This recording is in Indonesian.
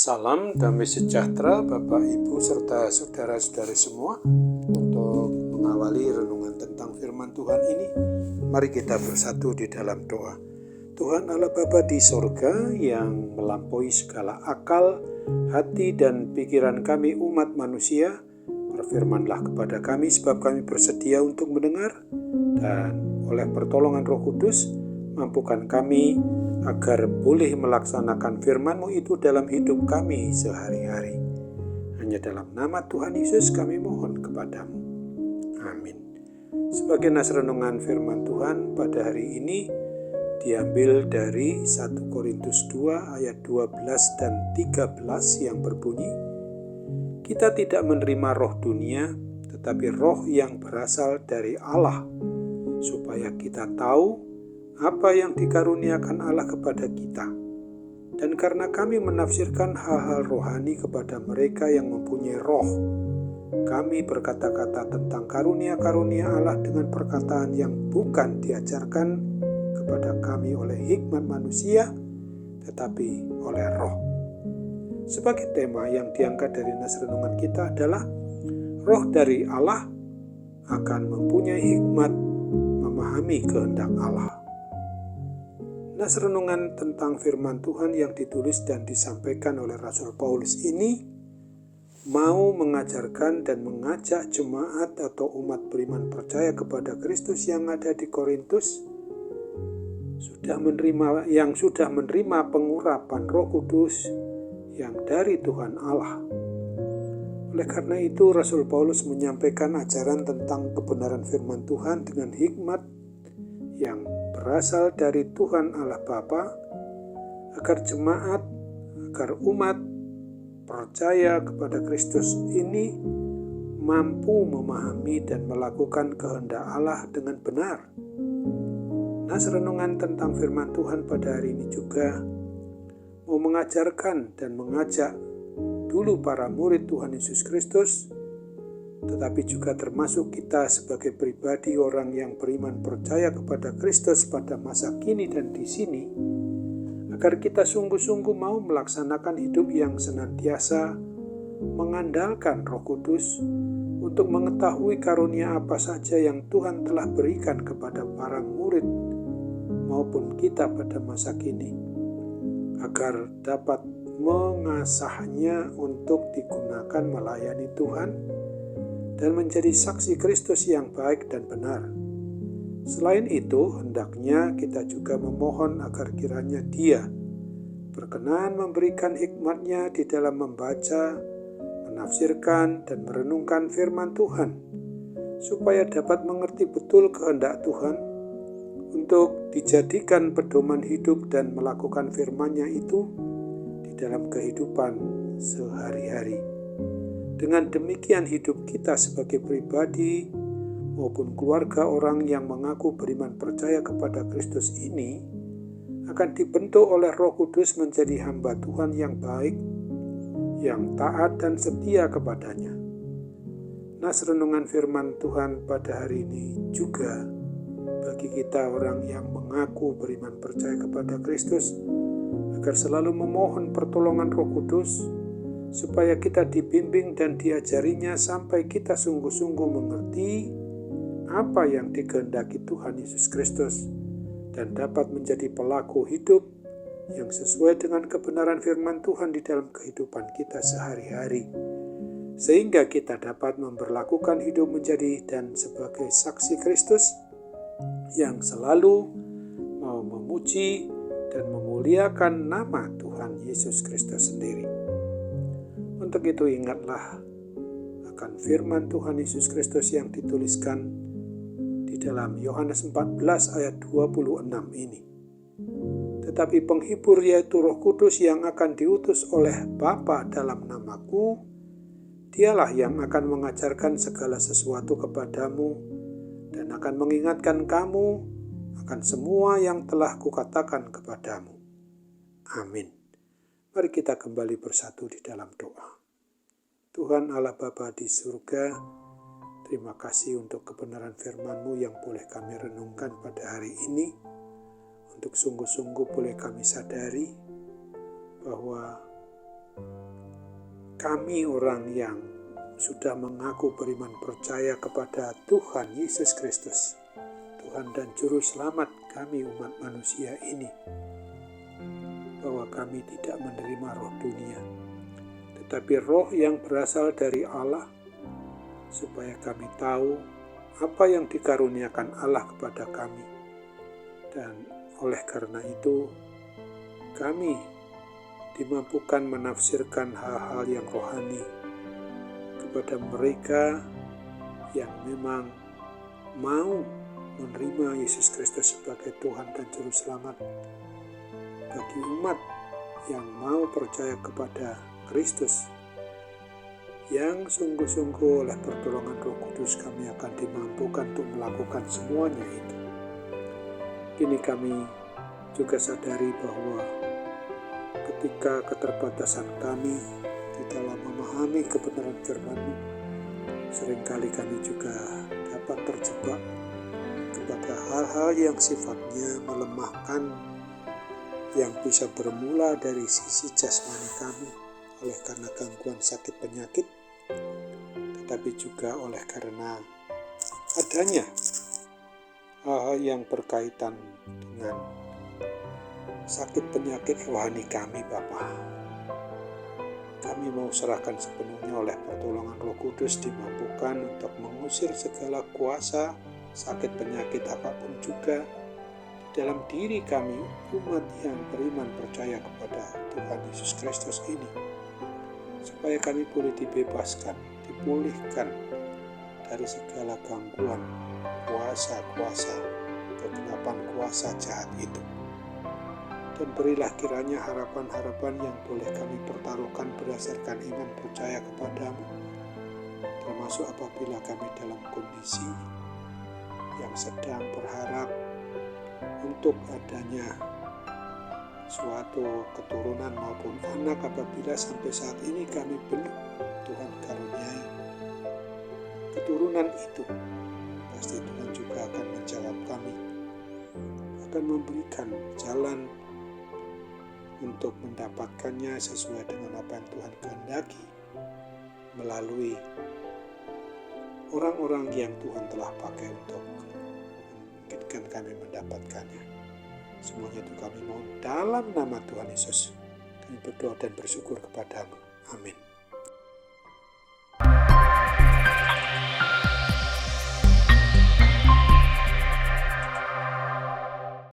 Salam damai sejahtera Bapak Ibu serta saudara-saudari semua. Untuk mengawali renungan tentang firman Tuhan ini, mari kita bersatu di dalam doa. Tuhan Allah Bapa di sorga yang melampaui segala akal, hati dan pikiran kami umat manusia, berfirmanlah kepada kami sebab kami bersedia untuk mendengar, dan oleh pertolongan Roh Kudus mampukan kami agar boleh melaksanakan firman-Mu itu dalam hidup kami sehari-hari. Hanya dalam nama Tuhan Yesus kami mohon kepadamu. Amin. Sebagai nas renungan firman Tuhan pada hari ini diambil dari 1 Korintus 2 ayat 12 dan 13 yang berbunyi, kita tidak menerima roh dunia, tetapi roh yang berasal dari Allah, supaya kita tahu apa yang dikaruniakan Allah kepada kita. Dan karena kami menafsirkan hal-hal rohani kepada mereka yang mempunyai roh, kami berkata-kata tentang karunia-karunia Allah dengan perkataan yang bukan diajarkan kepada kami oleh hikmat manusia, tetapi oleh roh. Sebagai tema yang diangkat dari nas renungan kita adalah roh dari Allah akan mempunyai hikmat memahami kehendak Allah. Nas renungan tentang firman Tuhan yang ditulis dan disampaikan oleh Rasul Paulus ini mau mengajarkan dan mengajak jemaat atau umat beriman percaya kepada Kristus yang ada di Korintus yang sudah menerima pengurapan Roh Kudus yang dari Tuhan Allah. Oleh karena itu Rasul Paulus menyampaikan ajaran tentang kebenaran firman Tuhan dengan hikmat yang berasal dari Tuhan Allah Bapa, agar jemaat, agar umat percaya kepada Kristus ini mampu memahami dan melakukan kehendak Allah dengan benar. Nas renungan tentang firman Tuhan pada hari ini juga mau mengajarkan dan mengajak dulu para murid Tuhan Yesus Kristus, tetapi juga termasuk kita sebagai pribadi orang yang beriman percaya kepada Kristus pada masa kini dan di sini, agar kita sungguh-sungguh mau melaksanakan hidup yang senantiasa mengandalkan Roh Kudus untuk mengetahui karunia apa saja yang Tuhan telah berikan kepada para murid maupun kita pada masa kini, agar dapat mengasahnya untuk digunakan melayani Tuhan dan menjadi saksi Kristus yang baik dan benar. Selain itu, hendaknya kita juga memohon agar kiranya Dia berkenan memberikan hikmat-Nya di dalam membaca, menafsirkan, dan merenungkan firman Tuhan, supaya dapat mengerti betul kehendak Tuhan untuk dijadikan pedoman hidup dan melakukan firman-Nya itu di dalam kehidupan sehari-hari. Dengan demikian hidup kita sebagai pribadi maupun keluarga orang yang mengaku beriman percaya kepada Kristus ini akan dibentuk oleh Roh Kudus menjadi hamba Tuhan yang baik, yang taat dan setia kepadanya. Nas renungan firman Tuhan pada hari ini juga bagi kita orang yang mengaku beriman percaya kepada Kristus, agar selalu memohon pertolongan Roh Kudus supaya kita dibimbing dan diajarinya sampai kita sungguh-sungguh mengerti apa yang dikehendaki Tuhan Yesus Kristus dan dapat menjadi pelaku hidup yang sesuai dengan kebenaran firman Tuhan di dalam kehidupan kita sehari-hari, sehingga kita dapat memperlakukan hidup menjadi dan sebagai saksi Kristus yang selalu mau memuji dan memuliakan nama Tuhan Yesus Kristus sendiri. Untuk itu ingatlah akan firman Tuhan Yesus Kristus yang dituliskan di dalam Yohanes 14 ayat 26 ini. Tetapi penghibur yaitu Roh Kudus yang akan diutus oleh Bapa dalam namaku, Dialah yang akan mengajarkan segala sesuatu kepadamu dan akan mengingatkan kamu akan semua yang telah kukatakan kepadamu. Amin. Mari kita kembali bersatu di dalam doa. Tuhan Allah Bapa di surga, terima kasih untuk kebenaran firman-Mu yang boleh kami renungkan pada hari ini. Untuk sungguh-sungguh boleh kami sadari bahwa Kami orang yang sudah mengaku beriman percaya kepada Tuhan Yesus Kristus, Tuhan dan Juru Selamat kami umat manusia ini, bahwa kami tidak menerima roh dunia, tetapi roh yang berasal dari Allah, supaya kami tahu apa yang dikaruniakan Allah kepada kami. Dan oleh karena itu, kami dimampukan menafsirkan hal-hal yang rohani kepada mereka yang memang mau menerima Yesus Kristus sebagai Tuhan dan Juru Selamat. Bagi umat yang mau percaya kepada Kristus, yang sungguh-sungguh oleh pertolongan Roh Kudus kami akan dimampukan untuk melakukan semuanya itu. Kini kami juga sadari bahwa ketika keterbatasan kami di dalam memahami kebenaran firman-Mu, seringkali kami juga dapat terjebak kepada hal-hal yang sifatnya melemahkan, yang bisa bermula dari sisi jasmani kami oleh karena gangguan sakit penyakit, tetapi juga oleh karena adanya hal-hal yang berkaitan dengan sakit penyakit rohani kami, Bapa. Kami mau serahkan sepenuhnya oleh pertolongan Roh Kudus, dimampukan untuk mengusir segala kuasa sakit penyakit apapun juga di dalam diri kami, umat yang beriman percaya kepada Tuhan Yesus Kristus ini, supaya kami boleh dibebaskan, dipulihkan dari segala gangguan kuasa-kuasa, kegelapan kuasa jahat itu. Dan berilah kiranya harapan-harapan yang boleh kami pertaruhkan berdasarkan iman percaya kepadamu, termasuk apabila kami dalam kondisi yang sedang berharap untuk adanya suatu keturunan maupun anak, apabila sampai saat ini kami belum Tuhan karuniai keturunan itu. Pasti Tuhan juga akan menjawab kami, akan memberikan jalan untuk mendapatkannya sesuai dengan apa yang Tuhan kehendaki melalui orang-orang yang Tuhan telah pakai untuk memungkinkan kami mendapatkannya. Semuanya itu kami mohon dalam nama Tuhan Yesus. Kami berdoa dan bersyukur kepadamu. Amin.